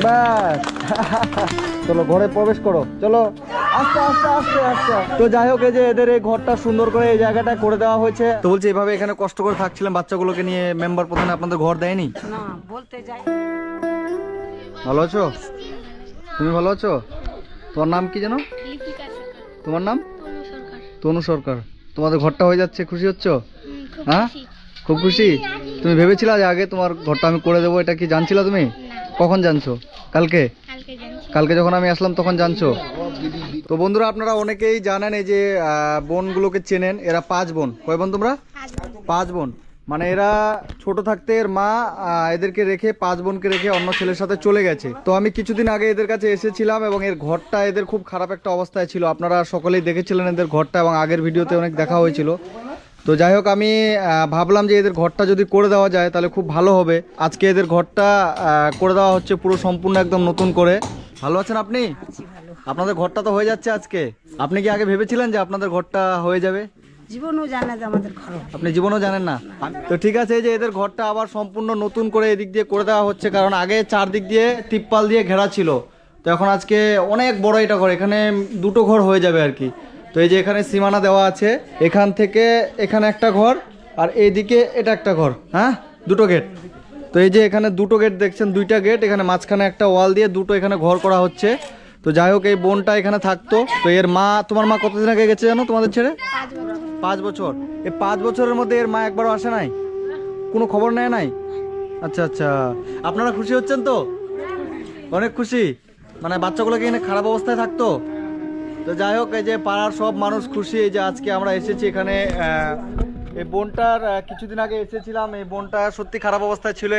ব্যাস চলো ঘরে প্রবেশ করো, চলো আস্তে আস্তে আস্তে আস্তে। তো যাই হোক, এই যে এদের এই ঘরটা সুন্দর করে এই জায়গাটা করে দেওয়া হয়েছে। তো বলছি এইভাবে এখানে কষ্ট করে থাকছিলাম বাচ্চাগুলোকে নিয়ে, মেম্বার প্রধান আপনাদের ঘর দেয়নি? না বলতে যাই। ভালো আছো? তুমি ভালো আছো? তোমার নাম কি জানো? তোমার নাম? তনু সরকার। তোমাদের ঘরটা হয়ে যাচ্ছে, খুশি হচ্ছ? হ্যাঁ, খুব খুশি। তুমি ভেবেছিলা যে আগে তোমার ঘরটা আমি করে দেবো, এটা কি জানছিলা তুমি? কখন জানছো? কালকে? কালকে যখন আমি আসলাম তখন জানছো? তো বন্ধুরা, আপনারা অনেকেই জানেন এই যে বোনগুলোকে চেনেন। এরা 5 বোন। কয় বোন তোমরা? 5 বোন। মানে এরা ছোট থাকতে এর মা এদেরকে রেখে 5 বোনকে রেখে অন্য ছেলের সাথে চলে গেছে। তো আমি কিছুদিন আগে এদের কাছে এসেছিলাম এবং এর ঘরটা এদের খুব খারাপ একটা অবস্থায় ছিল। আপনারা সকলেই দেখেছিলেন এদের ঘরটা এবং আগের ভিডিওতে অনেক দেখা হয়েছিল। তো যাই হোক, আমি ভাবলাম যে এদের ঘরটা যদি করে দেওয়া যায় তাহলে খুব ভালো হবে। আজকে এদের ঘরটা করে দেওয়া হচ্ছে পুরো সম্পূর্ণ একদম নতুন করে। ভালো আছেন আপনি? আপনাদের ঘরটা তো হয়ে যাচ্ছে আজকে। আপনি কি আগে ভেবেছিলেন যে আপনাদের ঘরটা হয়ে যাবে? জীবনও জানে যে আমাদের ঘর। আপনি জীবনও জানেন না? তো ঠিক আছে, এই যে এদের ঘরটা আবার সম্পূর্ণ নতুন করে এদিক দিয়ে করে দেওয়া হচ্ছে, কারণ আগে চারদিক দিয়ে তিপ্পাল দিয়ে ঘেরা ছিল। তো এখন আজকে অনেক বড় এটা ঘর, এখানে 2টো ঘর হয়ে যাবে আর কি। তো এই যে এখানে সীমানা দেওয়া আছে, এখান থেকে এখানে একটা ঘর আর এইদিকে এটা একটা ঘর। হ্যাঁ, 2টো গেট। তো এই যে এখানে 2টো গেট দেখছেন, 2টা গেট, এখানে মাঝখানে একটা ওয়াল দিয়ে 2টো এখানে ঘর করা হচ্ছে। তো যাই হোক, এই বোনটা এখানে থাকতো। তো এর মা, তোমার মা কতদিন আগে গেছে জানো তোমাদের ছেড়ে? 5 বছর। এই 5 বছরের মধ্যে এর মা একবারও আসে নাই? কোনো খবর নেয় নাই? আচ্ছা আচ্ছা, আপনারা খুশি হচ্ছেন তো? অনেক খুশি। মানে বাচ্চাগুলোকে এখানে খারাপ অবস্থায় থাকতো। তো যাই হোক, এই যে পাড়ার সব মানুষ খুশি এই যে আজকে আমরা এসেছি এখানে। এই বোনটার কিছুদিন আগে এসেছিলাম, এই বোনটা সত্যি খারাপ অবস্থায় ছিল।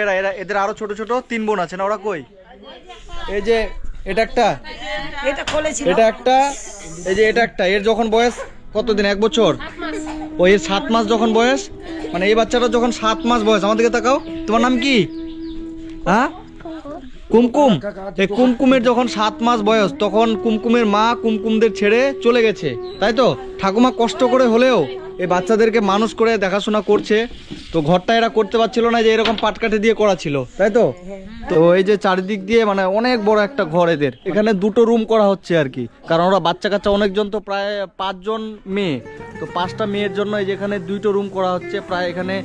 এদের আরো ছোট ছোট 3 বোন আছে না, ওরা কই? এই যে এটা একটা, এটা একটা, এই যে এটা একটা। এর যখন বয়স কতদিন? 1 বছর। ও এর 7 মাস যখন বয়স, মানে এই বাচ্চাটা যখন 7 মাস বয়স। আমার দিকে তাকাও। তোমার নাম কি? হ্যাঁ, কুমকুম। এই কুমকুমের যখন 7 মাস বয়স, তখন কুমকুমের মা কুমকুমদের ছেড়ে চলে গেছে, তাই তো? ঠাকুমা কষ্ট করে হলেও এই বাচ্চাদেরকে মানুষ করে দেখাশোনা করছে। তো ঘরটা এরা করতে পারছিল না, যে এরকম পাটকাঠি দিয়ে করা ছিল, তাই তো? তো এই যে চারিদিক দিয়ে মানে অনেক বড় একটা ঘর এদের। এখানে 2টো রুম করা হচ্ছে আর কি, কারণ ওরা বাচ্চা কাচ্চা অনেকজন, তো প্রায় 5 জন মেয়ে। তো 5টা মেয়ের জন্য এই যে এখানে 2টো রুম করা হচ্ছে। প্রায় এখানে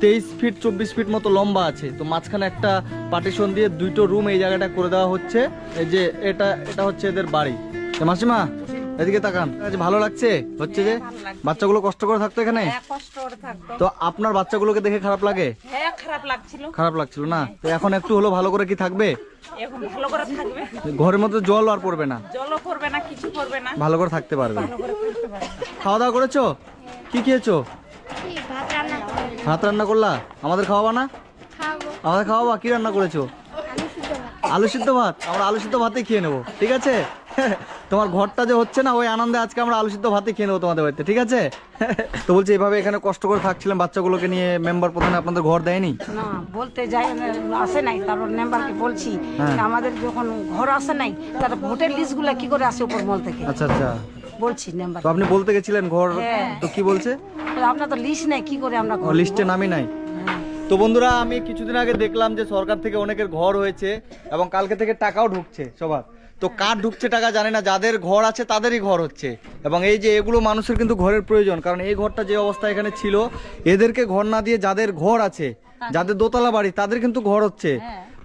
23 ফিট 24 ফিট মতো লম্বা আছে। তো মাঝখানে একটা পার্টিশন দিয়ে 2টো রুম এই জায়গাটা করে দেওয়া হচ্ছে। এই যে এটা হচ্ছে এদের বাড়ি। মাসিমা এদিকে তাকান। ভালো লাগছে হচ্ছে যে বাচ্চাগুলো কষ্ট করে থাকতো এখানে। তো আপনার বাচ্চাগুলোকে দেখে খারাপ লাগে? হ্যাঁ, খারাপ লাগছিল। খারাপ লাগছিল না? তো এখন একটু হলো ভালো করে কি থাকবে? এখন ভালো করে থাকবে। ঘরের মধ্যে জল আর পড়বে না? জলও পড়বে না, কিছু পড়বে না, ভালো করে থাকতে পারবে। ভালো করে থাকতে পারবে। খাওয়া দাওয়া করেছো? কি খেয়েছো? ভাত রান্না করলা? আমাদের খাওয়াবা না? আমাদের খাওয়াবা। কি রান্না করেছো? আলু সিদ্ধ ভাত। আমরা আলু সিদ্ধ ভাতেই খেয়ে নেবো, ঠিক আছে? তোমার ঘরটা যে হচ্ছে না, ওই আনন্দে আজকে আমরা আলু সিদ্ধ ভাতেই খেয়ে নেবো তোমাদের বাড়িতে, ঠিক আছে? তো বলছি এইভাবে এখানে কষ্ট করে থাকছিলাম বাচ্চাগুলোকে নিয়ে, মেম্বার প্রধান আপনাদের ঘর দেয়নি? না বলতে যাই, আসে নাই। তারপর মেম্বারকে বলছি আমাদের যখন ঘর আসে নাই, তার ভোটের লিস্ট গুলা কি করে আসে উপর মল থেকে। আচ্ছা আচ্ছা, বলছি মেম্বার। তো আপনি বলতে গেছিলেন ঘর, তো কি বলছে? আপনার তো লিস্ট নাই, কি করে আমরা লিস্টে নামই নাই। তো বন্ধুরা, আমি কিছুদিন আগে দেখলাম যে সরকার থেকে অনেকের ঘর হয়েছে এবং কালকে থেকে টাকাও ঢুকছে সবার। তো কার ঢুকছে টাকা জানি না, যাদের ঘর আছে তাদেরই ঘর হচ্ছে। এবং এই যে এগুলো মানুষের কিন্তু ঘরের প্রয়োজন, কারণ এই ঘরটা যে অবস্থা এখানে ছিল, এদেরকে ঘর না দিয়ে যাদের ঘর আছে, যাদের দোতলা বাড়ি, তাদের কিন্তু ঘর হচ্ছে।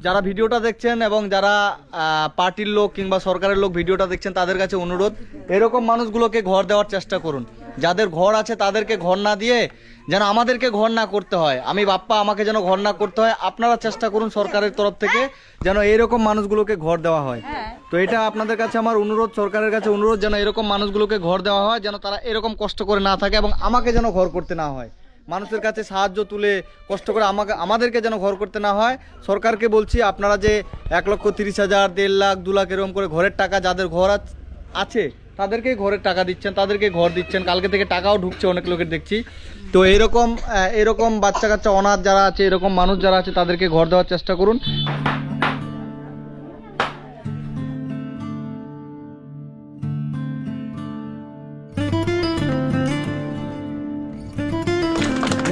যারা ভিডিওটা দেখছেন এবং যারা পার্টির লোক কিংবা সরকারের লোক ভিডিওটা দেখছেন, তাদের কাছে অনুরোধ, এরকম মানুষগুলোকে ঘর দেওয়ার চেষ্টা করুন। যাদের ঘর আছে তাদেরকে ঘর না দিয়ে যেন আমাদেরকে ঘর না করতে হয়, আমি বাপ্পা আমাকে যেন ঘর না করতে হয়, আপনারা চেষ্টা করুন সরকারের তরফ থেকে যেন এইরকম মানুষগুলোকে ঘর দেওয়া হয়। তো এটা আপনাদের কাছে আমার অনুরোধ, সরকারের কাছে অনুরোধ, যেন এরকম মানুষগুলোকে ঘর দেওয়া হয়, যেন তারা এরকম কষ্ট করে না থাকে এবং আমাকে যেন ঘর করতে না হয়। মানুষের কাছে সাহায্য তুলে কষ্ট করে আমাদেরকে যেন ঘর করতে না হয়। সরকারকে বলছি, আপনারা যে 1,30,000, 1.5 লাখ, 2 লাখ এরকম করে ঘরের টাকা যাদের ঘর আছে তাদেরকেই ঘরের টাকা দিচ্ছেন, তাদেরকে ঘর দিচ্ছেন। কালকে থেকে টাকাও ঢুকছে অনেক লোকের দেখছি। তো এরকম বাচ্চা কাচ্চা অনাথ যারা আছে, এরকম মানুষ যারা আছে, তাদেরকে ঘর দেওয়ার চেষ্টা করুন।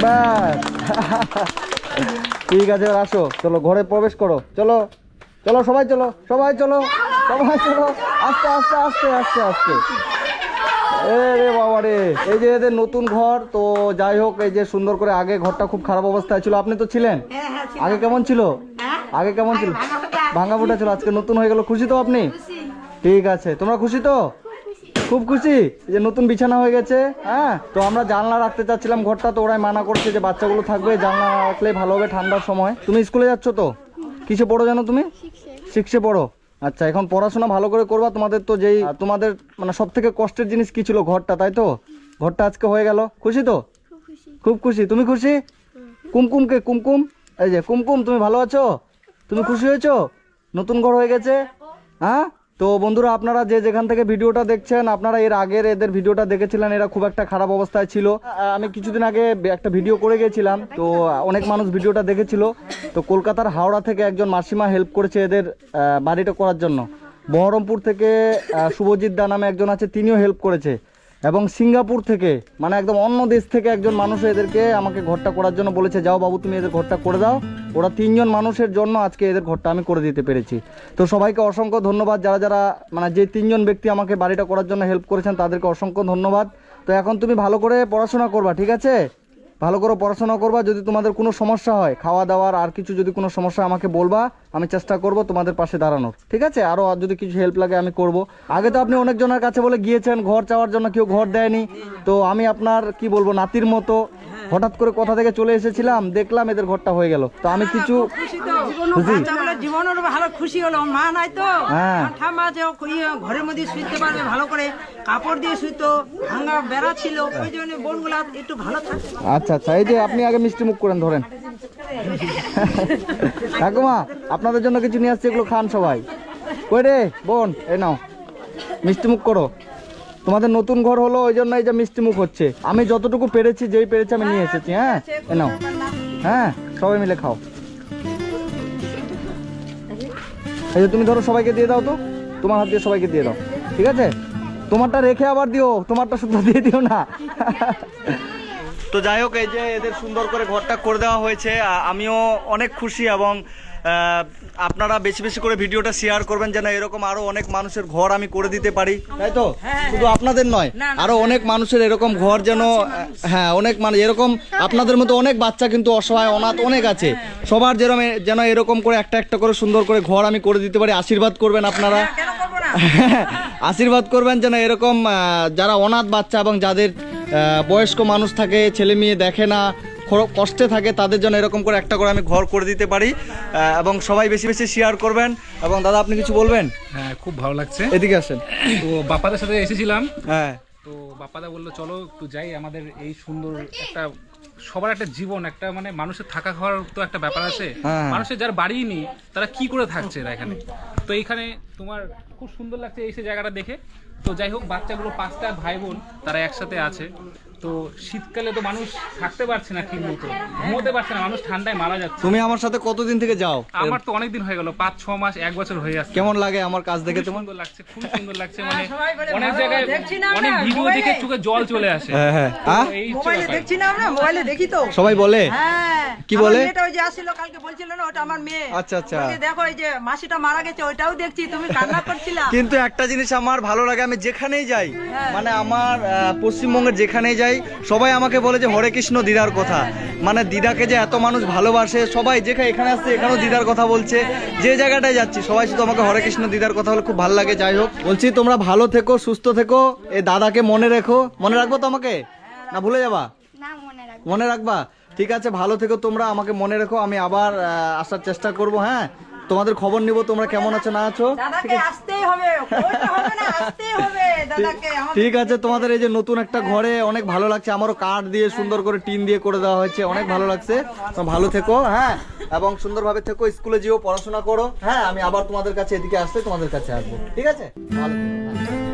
ব্যাস ঠিক আছে, আসো, চলো ঘরে প্রবেশ করো, চলো। চলো সবাই চলো, সবাই চলো, সবাই চলো, আস্তে আস্তে আস্তে আস্তে আস্তে। রে বাবা রে, এই যে এদের নতুন ঘর তো যাই হোক, এই যে সুন্দর করে, আগে ঘরটা খুব খারাপ অবস্থায় ছিল, আপনি তো ছিলেন, আগে কেমন ছিল, আগে কেমন ছিল, ভাঙা ফুটা ছিল, আজকে নতুন হয়ে গেল, খুশি তো আপনি? ঠিক আছে, তোমরা খুশি তো? খুব খুশি যে নতুন বিছানা হয়ে গেছে। হ্যাঁ, তো আমরা জানলা রাখতে চাচ্ছিলাম ঘরটা, তো ওরাই মানা করছে যে বাচ্চাগুলো থাকবে, জানলা রাখলে ভালো হবে ঠান্ডার সময়। তুমি স্কুলে যাচ্ছ তো? কিসে পড়ো জানো তুমি? 6-এ পড়ো। আচ্ছা, এখন পড়াশোনা ভালো করে করবা। তোমাদের তো যেই তোমাদের মানে সব থেকে কষ্টের জিনিস কি ছিল? ঘরটা, তাই তো? ঘরটা আজকে হয়ে গেল, খুশি তো? খুব খুশি। তুমি খুশি? কুমকুমকে, কুমকুম, এই যে কুমকুম, তুমি ভালো আছো? তুমি খুশি হয়েছো? নতুন ঘর হয়ে গেছে। হ্যাঁ, তো বন্ধুরা, আপনারা যে যেখান থেকে ভিডিওটা দেখছেন, আপনারা এর আগের এদের ভিডিওটা দেখেছিলেন, এরা খুব একটা খারাপ অবস্থায় ছিল। আমি কিছুদিন আগে একটা ভিডিও করে গেছিলাম, তো অনেক মানুষ ভিডিওটা দেখেছিল। তো কলকাতার হাওড়া থেকে একজন মাসিমা হেল্প করেছে এদের বাড়িটা করার জন্য। বহরমপুর থেকে শুভজিৎ দা নামে একজন আছে, তিনিও হেল্প করেছে। এবং সিঙ্গাপুর থেকে, মানে একদম অন্য দেশ থেকে একজন মানুষ এদেরকে আমাকে ঘরটা করার জন্য বলেছে, যাও বাবু তুমি এদের ঘরটা করে দাও। ওরা 3 জন মানুষের জন্য আজকে এদের ঘরটা আমি করে দিতে পেরেছি। তো সবাইকে অসংখ্য ধন্যবাদ, যারা যারা মানে যে 3 জন ব্যক্তি আমাকে বাড়িটা করার জন্য হেল্প করেছেন, তাদেরকে অসংখ্য ধন্যবাদ। তো এখন তুমি ভালো করে পড়াশোনা করবা, ঠিক আছে? ভালো করে পড়াশোনা করবা। যদি তোমাদের কোনো সমস্যা হয়, খাওয়া দাওয়ার আর কিছু যদি কোনো সমস্যা, আমাকে বলবা, আমি চেষ্টা করব তোমাদের পাশে দাঁড়ানোর, ঠিক আছে? আরও যদি কিছু হেল্প লাগে আমি করব। আগে তো আপনি অনেকজনের কাছে বলে গিয়েছেন ঘর চাওয়ার জন্য, কেউ ঘর দেয়নি। তো আমি আপনার কি বলবো, নাতির মতো হঠাৎ করে কথা থেকে চলে এসেছিলাম, দেখলাম এদের ঘরটা হয়ে গেল, তো আমি কিছু খুশি। জীবনের ভালো খুশি হলো, মা নাই তো, হ্যাঁ, ঠাম্মা যে ঘরের মধ্যে শুইতে পারবে ভালো করে, কাপড় দিয়ে শুইতো, ভাঙা বেড়া ছিল, ওই জন্য বোনগুলা একটু ভালো থাকে। আচ্ছা আচ্ছা, এই যে আপনি আগে মিষ্টি মুখ করেন, ধরেন। ঠাকুমা, আপনাদের জন্য কিছু নিয়ে আসছে, এগুলো খান সবাই। কই রে বোন, এই নাও মিষ্টি মুখ করো। তোমাদের নতুন ঘর হলো, ওই জন্য এই যে মিষ্টি মুখ হচ্ছে। আমি যতটুকু পেরেছি, যেই পেরেছি আমি নিয়ে এসেছি। হ্যাঁ, এই নাও, হ্যাঁ সবাই মিলে খাও। এই যে তুমি ধরো, সবাইকে দিয়ে দাও তো, তোমার হাত দিয়ে সবাইকে দিয়ে দাও, ঠিক আছে? তোমারটা রেখে আবার দিও, তোমারটা শুধু দিয়ে দিও না। তো যাই হোক, এই যে এদের সুন্দর করে ঘরটা করে দেওয়া হয়েছে, আমিও অনেক খুশি। এবং আপনারা বেশি বেশি করে ভিডিওটা শেয়ার করবেন, যেন এরকম আরো অনেক মানুষের ঘর আমি করে দিতে পারি, তাই তো? শুধু আপনাদের নয়, আরো অনেক মানুষের এরকম ঘর যেন, হ্যাঁ অনেক মানুষ এরকম, আপনাদের মতো অনেক বাচ্চা কিন্তু অসহায় অনাথ অনেক আছে, সবার যেন এরকম করে একটা একটা করে সুন্দর করে ঘর আমি করে দিতে পারি। আশীর্বাদ করবেন আপনারা, আশীর্বাদ করবেন যেন এরকম যারা অনাথ বাচ্চা এবং যাদের বয়স্ক মানুষ থাকে, ছেলে মেয়ে দেখে না, কষ্টে থাকে, তাদের জন্য এরকম করে একটা করে আমি ঘর করে দিতে পারি। এবং সবাই বেশি বেশি শেয়ার করবেন। এবং দাদা, আপনি কিছু বলবেন? হ্যাঁ, খুব ভালো লাগছে। এদিকে আসেন। তো বাপ্পাদের সাথে এসেছিলাম, হ্যাঁ, তো বাপ্পাদা বললো চলো একটু যাই, আমাদের এই সুন্দর একটা সবার একটা জীবন, একটা মানে মানুষের থাকা খাওয়ার তো একটা ব্যাপার আছে। মানুষের যারা বাড়ি নেই তারা কি করে থাকছে এরা এখানে। তো এইখানে তোমার খুব সুন্দর লাগছে এই সে জায়গাটা দেখে। তো যাই হোক, বাচ্চাগুলো 5টা ভাই বোন তারা একসাথে আছে। তো শীতকালে তো মানুষ থাকতে পারছে না ঠিক মতো, ঘুমোতে পারছে না, মানুষ ঠান্ডায় মারা যাচ্ছে। তুমি আমার সাথে কতদিন থেকে যাও? আমার তো অনেকদিন হয়ে গেল, 5-6 মাস, 1 বছর হয়ে যাচ্ছে। কেমন লাগে আমার কাজ দেখে? তোমার সুন্দর লাগছে, খুব সুন্দর লাগছে। মানে অনেক জায়গায় অনেক ভিডিও দেখে চোখে জল চলে আসে। এই মোবাইলে দেখছি না, আমরা মোবাইলে দেখি তো, সবাই বলে। হ্যাঁ, কি বলে? এটা ওই যে আসছিল কালকে, বলছিল না ওটা আমার মেয়ে। আচ্ছা আচ্ছা, দেখো এই যে মাসিটা মারা গেছে, ওইটাও দেখছি, তুমি কান্না করছিলা। কিন্তু একটা জিনিস আমার ভালো লাগে, আমি যেখানেই যাই, মানে আমার পশ্চিমবঙ্গের যেখানেই যাই, সবাই আমাকে বলে যে হরে কৃষ্ণ দিদার কথা। মানে দিদাকে যে এত মানুষ ভালোবাসে, সবাই যেখানে এখানে আসছে এখানেও দিদার কথা বলছে, যে জায়গাটায় যাচ্ছি সবাই শুধু আমাকে হরে কৃষ্ণ দিদার কথা বলে, খুব ভালো লাগে। যাই হোক, বলছি তোমরা ভালো থেকো, সুস্থ থেকো, এই দাদাকে মনে রেখো। মনে রাখবো তো আমাকে, না ভুলে যাবা? মনে রাখবা, ঠিক আছে? ভালো থেকো তোমরা, আমাকে মনে রেখো, আমি আবার আসার চেষ্টা করব। হ্যাঁ, তোমাদের খবর নিব তোমরা কেমন আছো না আছো। দাদাকে আসতেই হবে, ওইটা হবে না, আসতেই হবে দাদাকে। ঠিক আছে, তোমাদের এই যে নতুন একটা ঘরে অনেক ভালো লাগছে, আমারও কাঠ দিয়ে সুন্দর করে টিন দিয়ে করে দেওয়া হয়েছে, অনেক ভালো লাগছে। ভালো থেকো, হ্যাঁ, এবং সুন্দরভাবে থেকো, স্কুলে যেও, পড়াশোনা করো। হ্যাঁ, আমি আবার তোমাদের কাছে এদিকে আসলে তোমাদের কাছে আসবো, ঠিক আছে? ভালো থেকো।